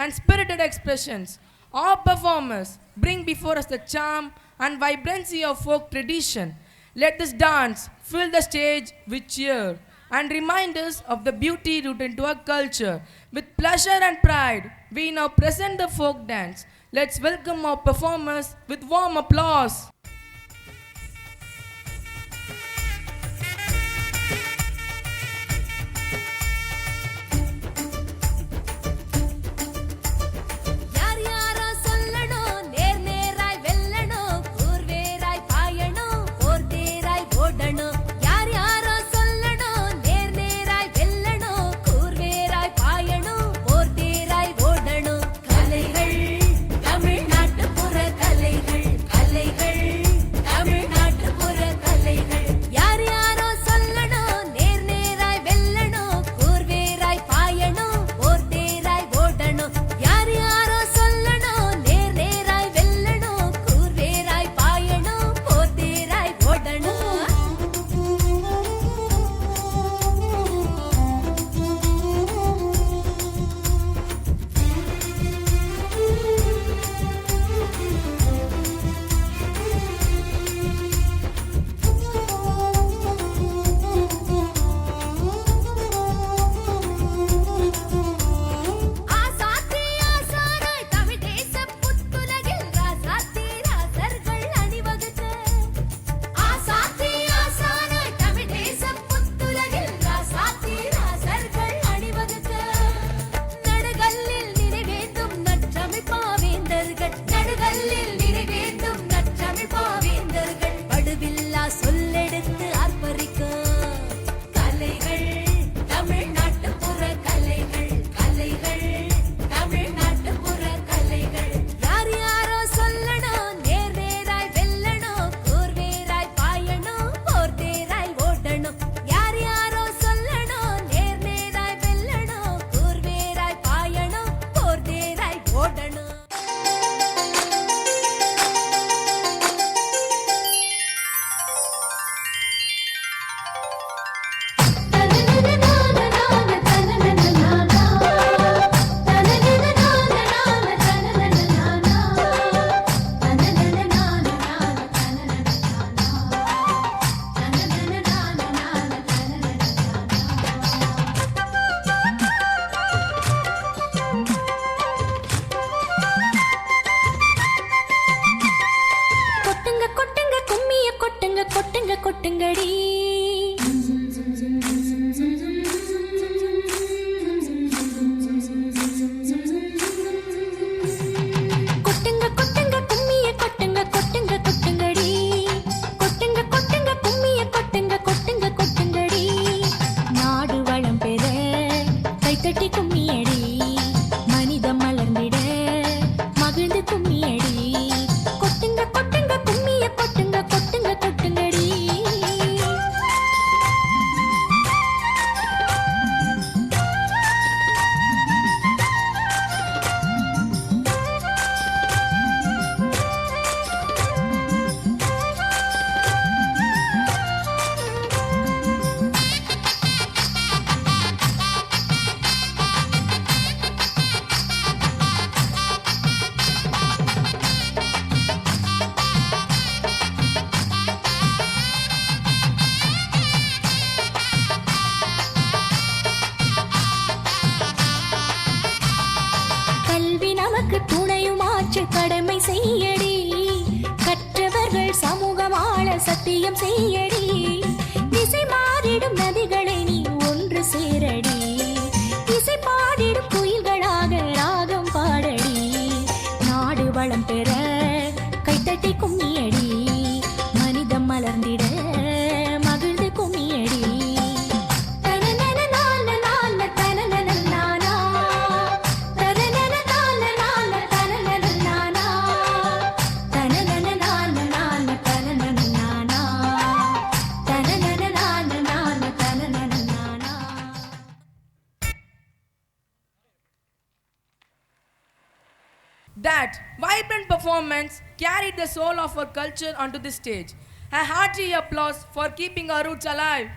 and spirited expressions. All performers bring before us the charm and vibrancy of folk tradition. Let this dance fill the stage with cheer and remind us of the beauty rooted into our culture. With pleasure and pride, we now present the folk dance. Let's welcome our performers with warm applause. கொட்டுங்கடி கொட்டுங்க கொட்டுங்க கும்மிய கொட்டுங்க கொட்டுங்க கொட்டுங்கடி கொட்டுங்க கொட்டுங்க கும்மிய கொட்டுங்க கொட்டுங்க கொட்டுங்கடி நாடு வளம் பெற கைத்தட்டி கும்மியடி மனிதம் மலர்ந்திட மகிழ்ந்து கும்மியடி கொட்டுங்க கொட்டுங்க கும்மிய கொட்டுங்க கொட்டுங்க கொட்டுங்கடி துணையுமாற்று கடமை செய்யடி கற்றவர்கள் சமூகம் ஆள சத்தியம் செய்யடி திசை மாறிடும் நதிகளை நீ ஒன்று சேரடி இசை பாடிடும் குயில்களாக ராகம் பாடடி நாடு வளம் பெற கைத்தட்டி கும்மியடி மனிதம் மலர்ந்திட மகிழ்ந்து கும்மியடி That vibrant performance carried the soul of our culture onto the stage. A hearty applause for keeping our roots alive.